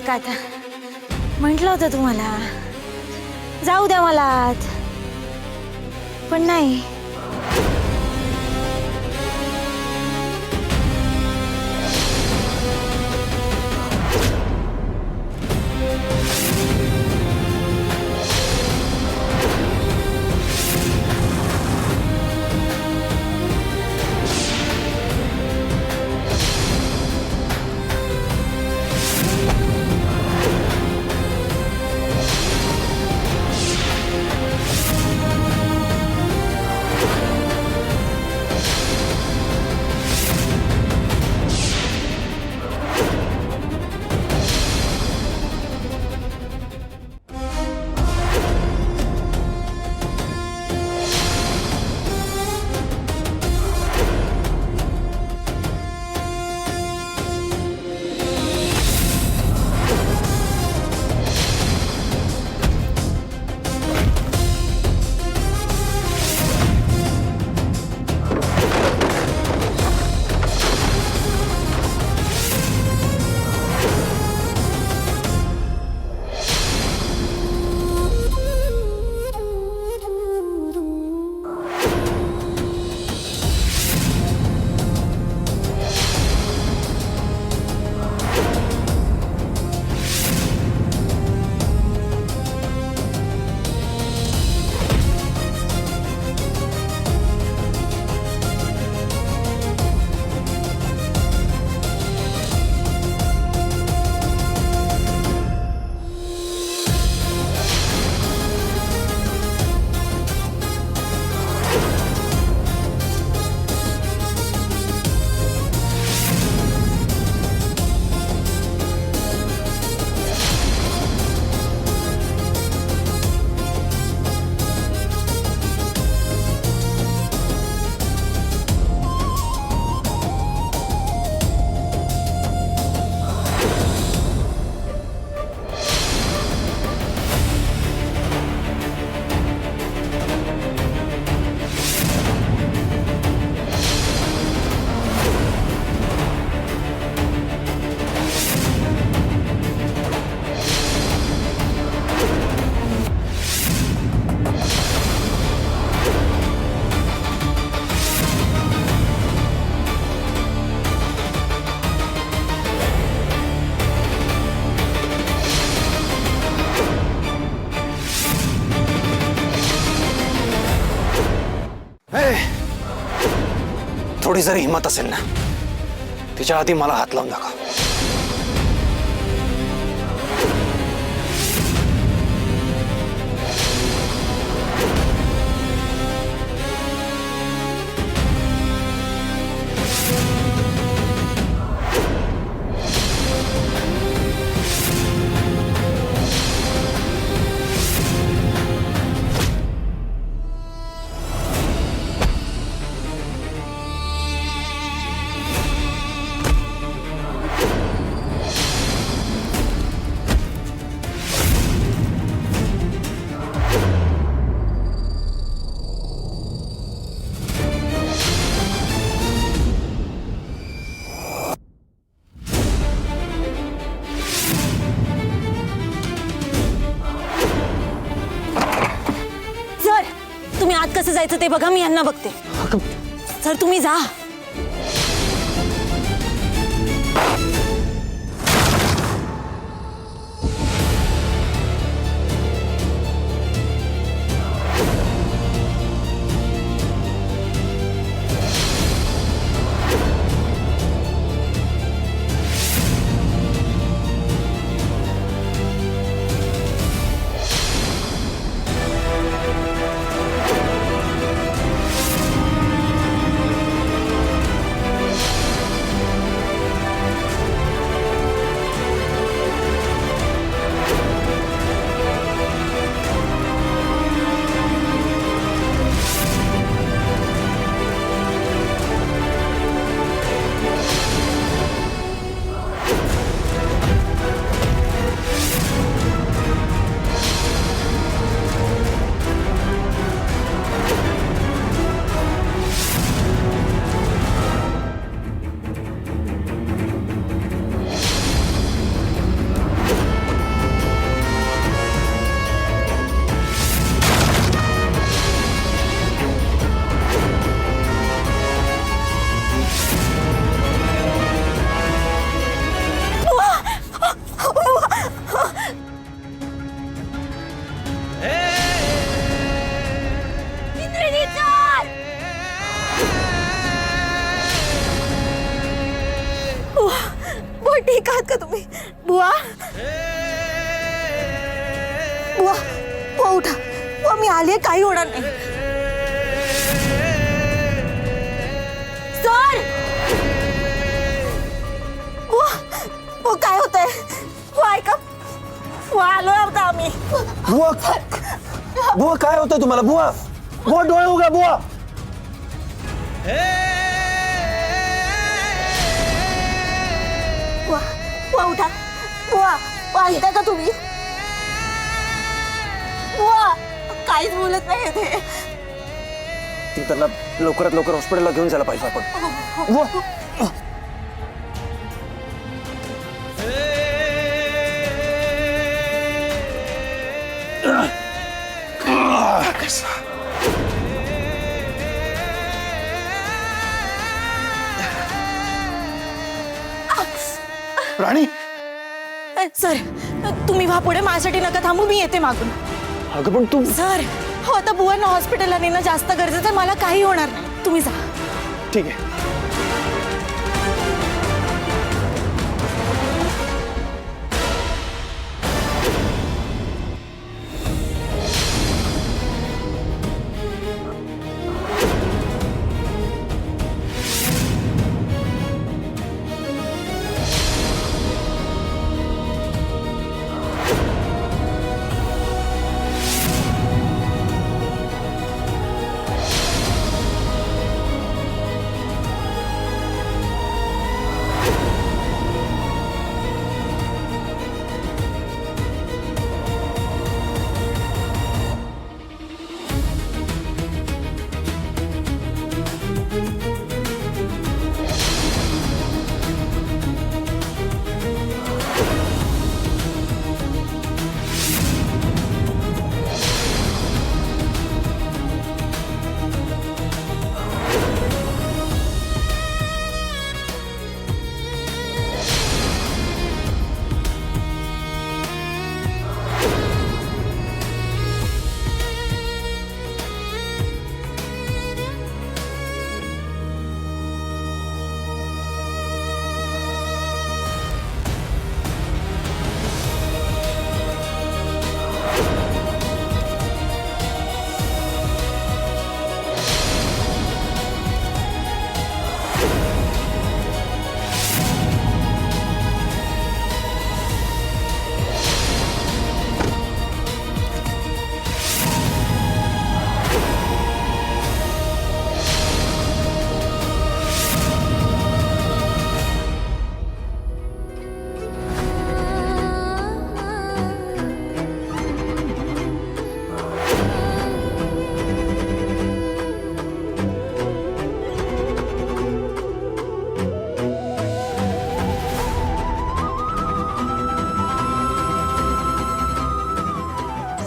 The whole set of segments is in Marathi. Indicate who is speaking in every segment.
Speaker 1: का आता? म्हटलं होतं तुम्हाला जाऊ द्या मला आत, पण नाही.
Speaker 2: थोडी जरी हिम्मत असेल ना, तिच्या आधी मला हात लावून दाखव.
Speaker 1: तुम्ही आत कसं जायचं ते बघा, मी यांना बघते. सर तुम्ही जा. बुवा बुवा बुवा उठा बुवा, मी आले, काही होणार नाही. सर बुवा बुवा, काय होतंय? बुवा ऐका, बुवा आलोय आता आम्ही.
Speaker 2: बुवा बुवा, काय होतंय तुम्हाला? बुवा बुवा, डोळे उघडा बुवा.
Speaker 1: बुवा बुवा उठा. बुवा बुवा, ऐकताय का तुम्ही? बुवा काहीच बोलत नाही ते.
Speaker 2: त्यांना लवकरात लवकर हॉस्पिटलला घेऊन जायला पाहिजे आपण. बुवा राणी.
Speaker 1: सर तुम्ही व्हा पुढे, माझ्यासाठी नका थांबू, मी येते मागून.
Speaker 2: अगं पण तू.
Speaker 1: सर हो, आता बुवांना हॉस्पिटलला नेणं जास्त गरजेचं आहे. मला काही होणार नाही, तुम्ही जा.
Speaker 2: ठीक आहे.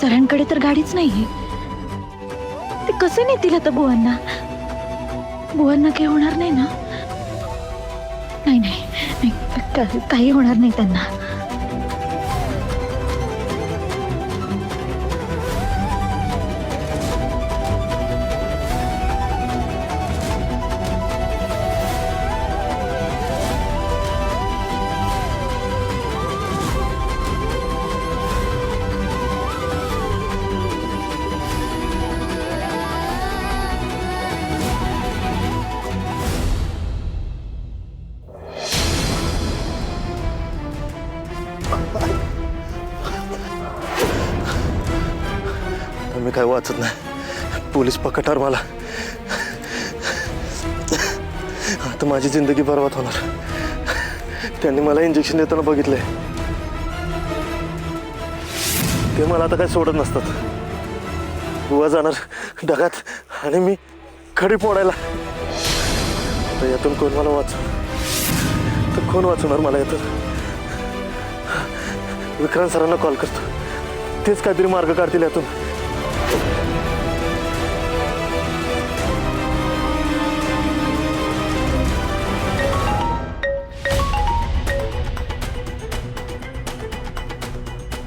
Speaker 1: सरांकडे तर गाडीच नाहीये. ते कसे नेतील आता बुवांना? बुवांना काही होणार नाही ना? नाही नाही नाही, काही होणार नाही त्यांना.
Speaker 3: मी काय वाचत नाही. पोलीस पकडणार मला. आता माझी जिंदगी बरबाद होणार. त्यांनी मला इंजेक्शन देताना बघितलंय. ते मला आता काय सोडत नसतात. बुवा जाणार ढगात आणि मी खडी फोडायला. तर यातून कोण मला तर कोण वाचवणार मला यातून? विक्रांत सरांना कॉल करतो. तेच काहीतरी मार्ग काढतील यातून.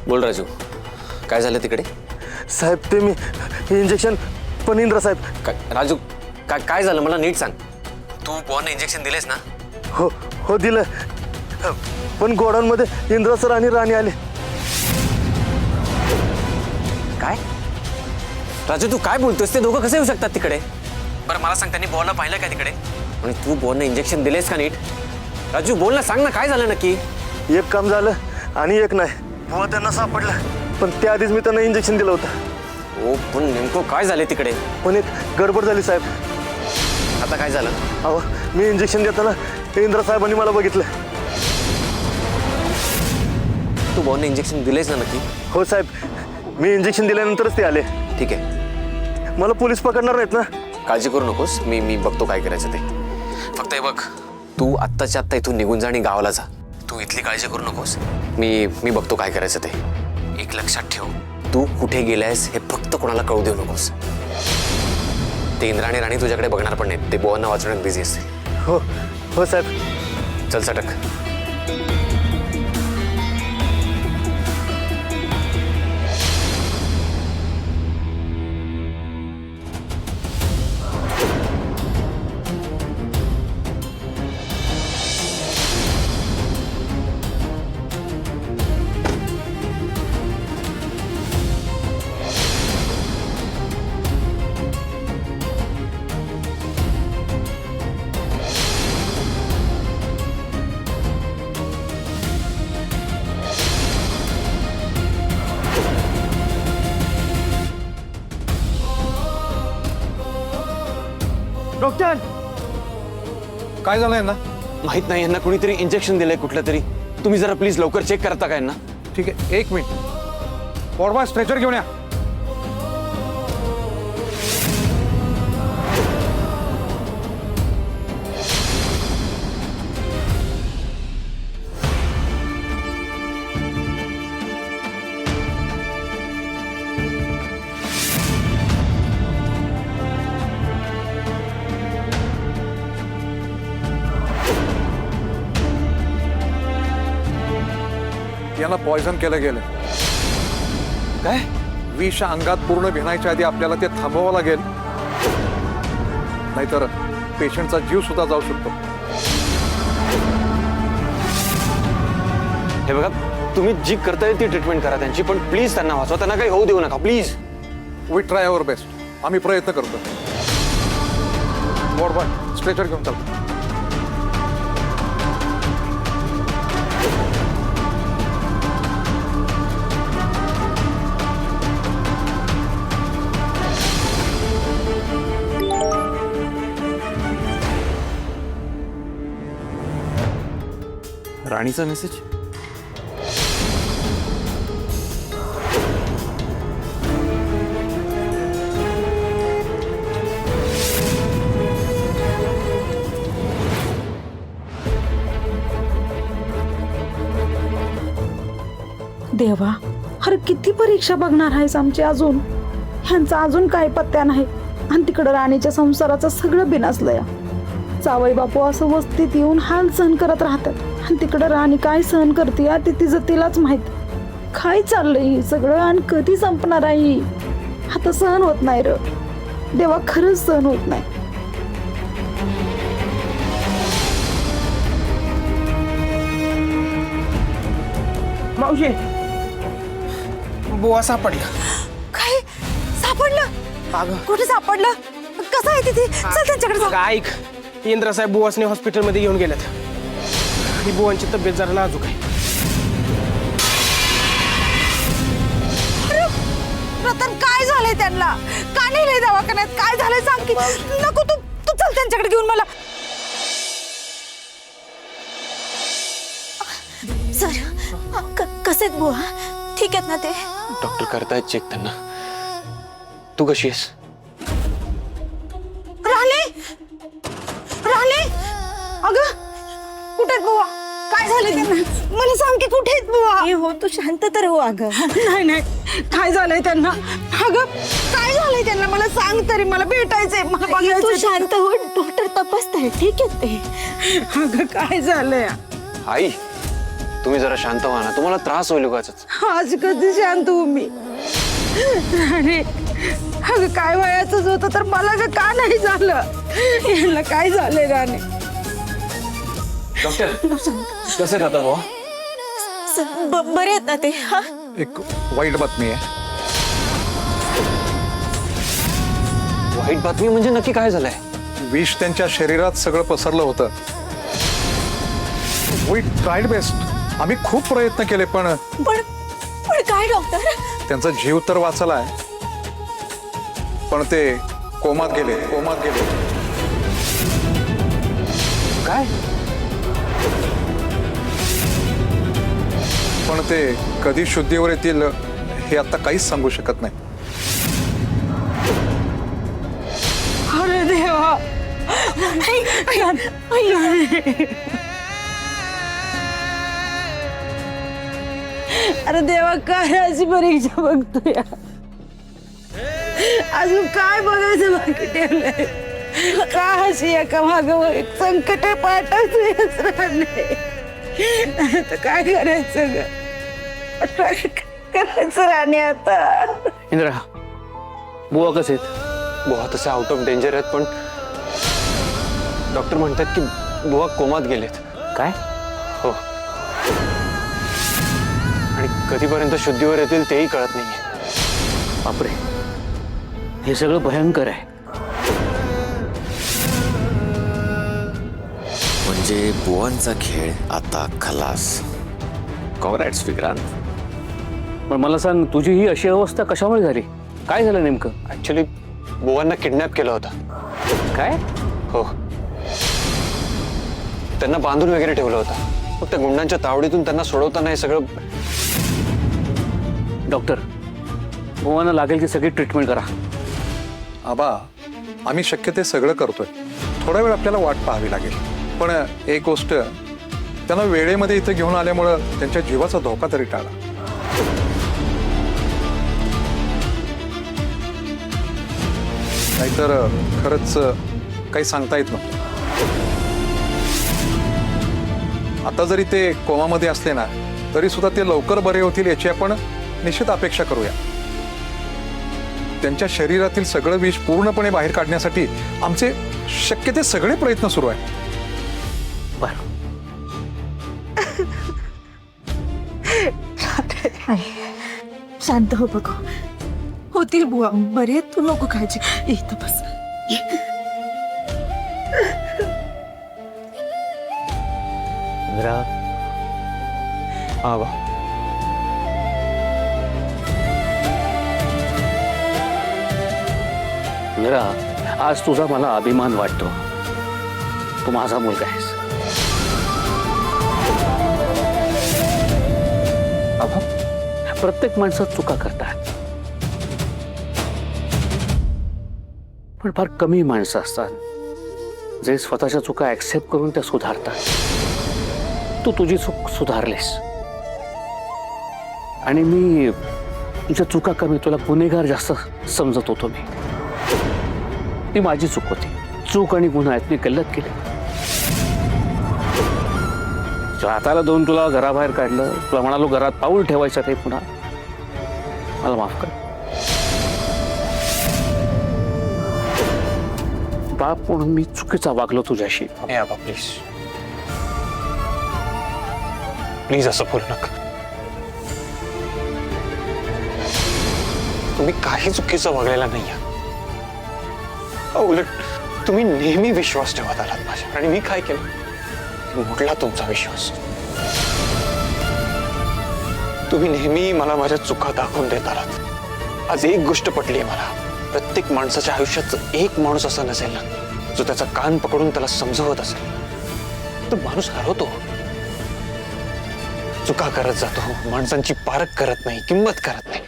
Speaker 2: बोल राजू, काय झालं तिकडे?
Speaker 3: साहेब ते मी इंजेक्शन पनींद्र साहेब.
Speaker 2: राजू काय झालं मला नीट सांग. तू बुवांना इंजेक्शन दिलेस ना?
Speaker 3: हो दिलं. पण गोडांमध्ये इंद्र सर आणि राणी आले.
Speaker 2: काय राजू तू काय बोलतोस? ते दोघं कसे येऊ शकतात तिकडे? बरं मला सांग, त्यांनी बॉलला पाहिलं काय तिकडे? आणि तू बॉलने इंजेक्शन दिलेस का नीट? राजू बोल ना, सांग ना काय झालं नक्की?
Speaker 3: एक काम झालं आणि एक नाही. बुवा त्यांना सापडला, पण त्याआधीच मी त्यांना इंजेक्शन दिलं होतं.
Speaker 2: हो पण नेमकं काय झाले तिकडे?
Speaker 3: पण एक गडबड झाली साहेब.
Speaker 2: आता काय झालं?
Speaker 3: अहो मी इंजेक्शन देताना इंद्र साहेबांनी मला बघितलं.
Speaker 2: तू बॉलने इंजेक्शन दिलेस ना नक्की?
Speaker 3: हो साहेब, मी इंजेक्शन दिल्यानंतरच ते आले.
Speaker 2: ठीक आहे,
Speaker 3: मला पोलीस पकडणार नाहीत ना?
Speaker 2: काळजी करू नकोस, मी बघतो काय करायचं ते. फक्त हे बघ, तू आत्ताच्या आत्ता इथून निघून जा आणि गावाला जा. तू इथली काळजी करू नकोस, मी बघतो काय करायचं ते. एक लक्षात ठेव, तू कुठे गेलायस हे फक्त कोणाला कळू देऊ नकोस. ते इंद्रा आणि राणी तुझ्याकडे बघणार पण नाहीत, ते बोवांना वाचवण्यात बिझी असतील.
Speaker 3: हो हो साहेब.
Speaker 2: चल सटक.
Speaker 4: डॉक्टर काय झालं यांना?
Speaker 2: माहित नाही, यांना कुणीतरी इंजेक्शन दिलंय कुठलं तरी. तुम्ही जरा प्लीज लवकर चेक करता का यांना?
Speaker 4: ठीक आहे, एक मिनिट. वॉर्डबॉय स्ट्रेचर घेऊन या. यांना पॉयझन केलं गेलं.
Speaker 2: काय?
Speaker 4: विष अंगात पूर्ण भिनायच्या आधी आपल्याला ते थांबवावं लागेल, नाहीतर पेशंटचा जीव सुद्धा जाऊ शकतो.
Speaker 2: हे बघा, तुम्ही जी करताय ती ट्रीटमेंट करा त्यांची, पण प्लीज त्यांना वाचवा. त्यांना काही होऊ देऊ नका please.
Speaker 4: We try our best. आम्ही प्रयत्न करतो. वॉर्डबॉय स्ट्रेचर घेऊन चालतो.
Speaker 2: राणीचा मेसेज.
Speaker 1: देवा, अरे किती परीक्षा बघणार आहेस आमची अजून? ह्यांचा अजून काय पत्त्या नाही. आणि तिकडं राणीच्या संसाराचं सगळं बिनासलंय. जावई बापू असं वस्तीत येऊन हाल सहन करत राहतात, आणि तिकडं राणी काय सहन करते ते तिचं तिलाच माहित. काय चाललंय हे सगळं आणि कधी संपणार आहे? आता सहन होत नाही र देवा, खरंच सहन होत नाही.
Speaker 5: मावशी, बुवा सापडला.
Speaker 6: काय सापडलं? कुठे सापडलं? कसं आहे तिथे? चल त्यांच्याकडे जाऊ.
Speaker 5: ऐक, इंद्रसाहेब बुवासने हॉस्पिटलमध्ये घेऊन गेलेत. ही बुवांची तब्येत जरा नाजूक आहे.
Speaker 6: रतन, काय झालंय त्यांना? का नेलंय दवाखान्यात? काय झालंय सांग की. नको, तू तू चल त्यांच्याकडे घेऊन मला. सर, कसे आहेत बुवा? ठीक आहेत ना ते?
Speaker 2: डॉक्टर करतायत चेक त्यांना. तू कशी आहेस?
Speaker 6: राहिले राहिले. अगं कुठे आहेत बुवा? काय झालं त्यांना? मला सांग की कुठे आहेत बुवा? हो, तू शांत तर हो. अगं नाही नाही, काय झालंय त्यांना? अगं काय झालंय त्यांना? मला सांग तरी, मला भेटायचंय, मला बघायचं. तू शांत हो, डॉक्टर तपासताय. ठीक आहे ते. अगं काय झालंय?
Speaker 2: आई, तुम्ही जरा शांत व्हा ना, तुम्हाला त्रास होईल उगाचच.
Speaker 6: आज कधी शांत हो मी? राणे, अगं काय वयाचंच होतं तर मला ग का नाही झालं? यांना काय झालंय राणे?
Speaker 2: डॉक्टर कसं खाता भाऊ?
Speaker 6: बरे आहेत ना ते? हा?
Speaker 4: एक वाईट बातमी आहे.
Speaker 2: वाईट बातमी म्हणजे नक्की काय झालंय?
Speaker 4: विष त्यांच्या शरीरात सगळं पसरलं होतं. We tried best. आम्ही खूप प्रयत्न केले पण
Speaker 6: पण पण काय डॉक्टर?
Speaker 4: त्यांचा जीव तर वाचलाय, पण ते कोमात गेले.
Speaker 2: काय?
Speaker 4: पण ते कधी शुद्धीवर येतील हे आता काहीच सांगू शकत नाही.
Speaker 6: अरे देवा. अरे देवा, काय अशी परीक्षा बघतोय? अजून काय बघायचं बाकी ठेवलंय? का अशी एका मागं एक संकट पाठवतोय? आता काय करायचं ग? काय करायचं राणे आता?
Speaker 2: इंद्रा, बुवा कसे आहेत? बुवा तसे आउट ऑफ डेंजर आहेत, पण डॉक्टर म्हणतात की बुवा कोमात गेलेत. काय? हो. आणि कधीपर्यंत शुद्धीवर येतील तेही कळत नाहीये.
Speaker 7: बापरे, हे सगळं भयंकर आहे.
Speaker 2: म्हणजे बुवांचा खेळ आता खलास. कॉंग्रॅट्स विक्रांत.
Speaker 7: पण मला सांग, तुझी ही अशी अवस्था कशामुळे झाली? काय झालं नेमकं?
Speaker 2: ऍक्च्युली बुवांना किडनॅप केलं होतं.
Speaker 7: काय?
Speaker 2: हो. त्यांना बांधून वगैरे ठेवलं होतं. मग त्या गुंडांच्या तावडीतून त्यांना सोडवताना हे सगळं.
Speaker 7: डॉक्टर, बुवांना लागेल की सगळी ट्रीटमेंट करा.
Speaker 4: आबा, आम्ही शक्य ते सगळं करतोय. थोडा वेळ आपल्याला वाट पाहावी लागेल, पण एक गोष्ट, त्यांना वेळेमध्ये इथे घेऊन आल्यामुळं त्यांच्या जीवाचा धोका तरी टाळा. नाहीतर खरंच काही सांगता येत नव्हतं. आता जरी ते कोमामध्ये असले ना, तरी सुद्धा ते लवकर बरे होतील याची आपण निश्चित अपेक्षा करूया. त्यांच्या शरीरातील सगळं विष पूर्णपणे बाहेर काढण्यासाठी आमचे शक्य ते सगळे प्रयत्न सुरू आहेत.
Speaker 7: बरं.
Speaker 6: शांत हो बघू. होतील बुवा बरे. तू नको काळजी. इथं बस.
Speaker 7: इंद्रा,
Speaker 2: आबा,
Speaker 7: इंद्रा, आज तुझा मला अभिमान वाटतो. तू माझा मुलगा आहेस.
Speaker 2: आबा,
Speaker 7: प्रत्येक माणसात चुका करतात, पण फार कमी माणसं असतात जे स्वतःच्या चुका ऍक्सेप्ट करून त्या सुधारतात. तू तुझी चूक सुधारलीस आणि मी तुझ्या चुका कमी, तुला गुन्हेगार जास्त समजत होतो. मी ती माझी चूक होती. चूक आणि गुन्हा आहेत मी गल्लत केली. तुझ्या हाताला दोन तुला घराबाहेर काढलं, तुला म्हणालो घरात पाऊल ठेवायचं ते पुन्हा. मला माफ कर बाप, म्हणून मी चुकीचा वागलो तुझ्याशी.
Speaker 2: हे आबा, प्लीज प्लीज असं बोलू नका. तुम्ही काही चुकीचं वागलेला नाहीये. उलट तुम्ही नेहमी विश्वास ठेवत आलात माझ्यावर, आणि मी काय केलं? मोडला तुमचा विश्वास. तुम्ही नेहमी मला माझ्या चुका दाखवून देत आलात. आज एक गोष्ट पटली आहे मला. प्रत्येक माणसाच्या आयुष्यात एक माणूस असा नसेल ना, जो त्याचा कान पकडून त्याला समजवत असेल. तो माणूस हरवतो, चुका करत जातो, माणसांची पारख करत नाही, किंमत करत नाही.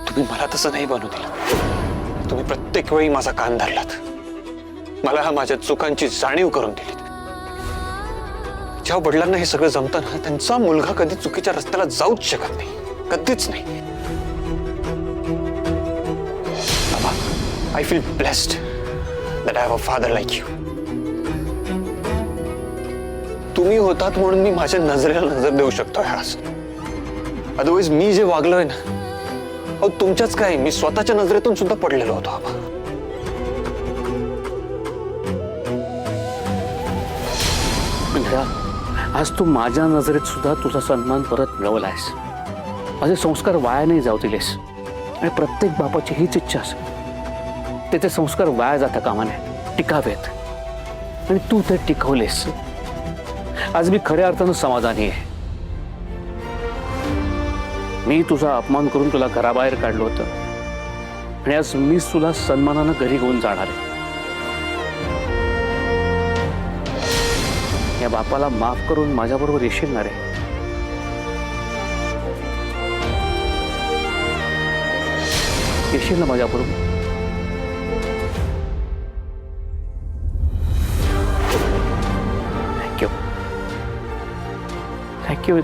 Speaker 2: तुम्ही मला तसं नाही बनवू दिलं. तुम्ही प्रत्येक वेळी माझा कान धरलात, मला माझ्या चुकांची जाणीव करून दिली. ज्या वडिलांना हे सगळं जमतं ना, त्यांचा मुलगा कधी चुकीच्या रस्त्याला जाऊच शकत नाही, कधीच नाही. I feel blessed that I have a father like you. तुम्ही होतात म्हणून मी माझ्या नजरेला नजर देऊ शकतोय आज. अदरवाईज मी जे वागलोय ना, अहो तुमच्याच काय, मी स्वतःच्या नजरेतून सुद्धा पडलेलो होतो. आबा,
Speaker 7: इंद्रा, आज तू माझ्या नजरेत सुद्धा तुझा सन्मान परत मिळवलायस. माझे संस्कार वाया नाही जाऊ दिलेस. आणि प्रत्येक बापाची हीच इच्छा असते, त्याचे संस्कार वाया जाता कामा नये, टिकावेत. आणि तू ते टिकवलेस. आज मी खऱ्या अर्थानं समाधानी आहे. मी तुझा अपमान करून तुला घराबाहेर काढलं होतं आणि आज मीच तुला सन्मानानं घरी घेऊन जाणार आहे. या बापाला माफ करून माझ्याबरोबर येशील ना रे? येशील ना माझ्याबरोबर? थँक्यू. थँक्यू.